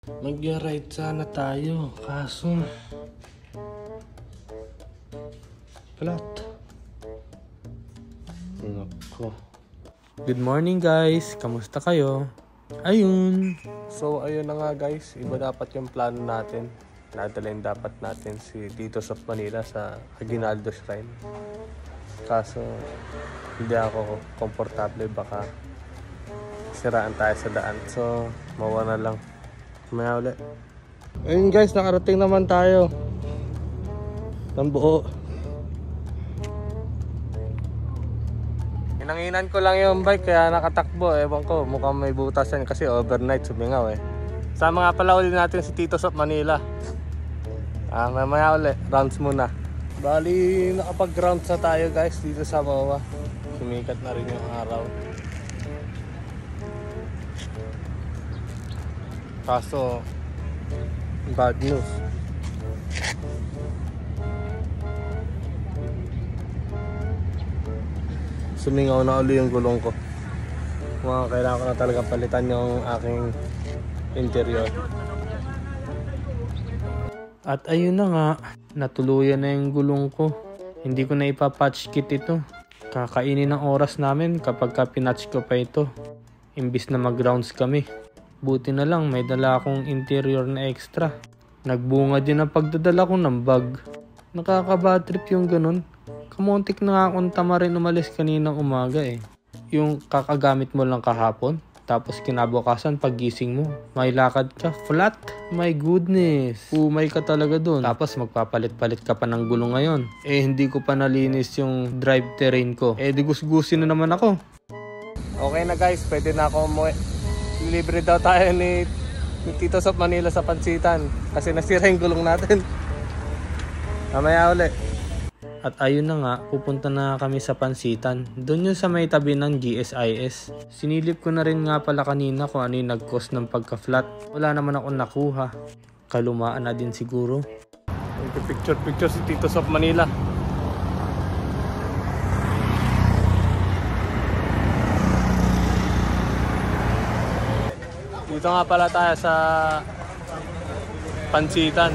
Mag-ride sana tayo, kaso flat. Nako. Good morning guys, kamusta kayo? Ayun. So ayun na nga guys, iba dapat yung plano natin. Nadalhin dapat natin si Titos of Manila sa Aguinaldo Shrine. Kaso hindi ako komportable, baka siraan tayo sa daan. So mawa na lang. Maya ulit. Ayun guys, nakarating naman tayo ng buo. Inanginan ko lang yung bike kaya nakatakbo. Ewan ko, mukhang may butas yan kasi overnight sumingaw eh. Sama nga pala ulit natin si Titos of Manila. Mamaya ulit, rounds muna. Bali, nakapag-rounds na tayo guys dito sa baba. Sumikat na rin yung araw. Kaso, bad news. Sumingaw na uli yung gulong ko. Kailangan ko na talaga palitan yung aking interior. At ayun na nga, natuluyan na yung gulong ko. Hindi ko na ipapatch kit ito. Kakainin ng oras namin kapag pinatch ko pa ito. Imbis na mag-rounds kami. Buti na lang may dala akong interior na extra. Nagbunga din ang pagdadala ko ng bag. Nakaka-bad trip yung ganun. Kamuntik na nga akong tamarin umalis kaninang umaga eh. Yung kakagamit mo lang kahapon, tapos kinabukasan paggising mo, may lakad ka, flat. My goodness. Umay ka talaga dun. Tapos magpapalit-palit ka pa ng gulong ngayon. Eh hindi ko pa nalinis yung drive terrain ko. Eh di gusgusin na naman ako. Okay na guys, pwede na ako umuwi. Libre daw tayo ni Titos of Manila sa Pansitan kasi nasira yung gulong natin. Mamaya ulit. At ayun na nga, pupunta na kami sa Pansitan. Doon yun sa may tabi ng GSIS. Sinilip ko na rin nga pala kanina kung ano yung nag-cause ng pagka-flat. Wala naman ako nakuha. Kalumaan na din siguro. Picture si Titos of Manila. Dito nga pala tayo sa Pansitan.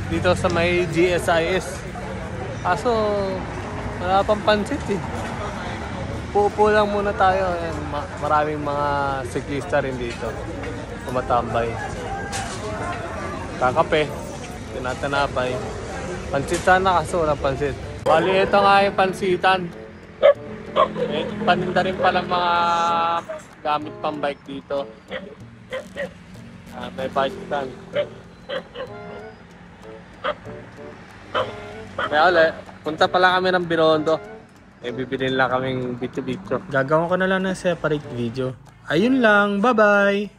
Dito sa may GSIS. Kaso wala pang pansit eh. Puupo lang muna tayo. Ayan, maraming mga siklista rin dito. Tumatambay. Kakape. Tinatanapay. Pansit sana kaso walang pansit. Bali ito nga yung Pansitan. Paninda rin pala mga gamit pang bike dito. May bike stand. Kaya ulit, punta pala kami ng Binondo. Bibili lang kaming bitso-bitso. Gagawin ko na lang ng separate video. Ayun lang, bye bye!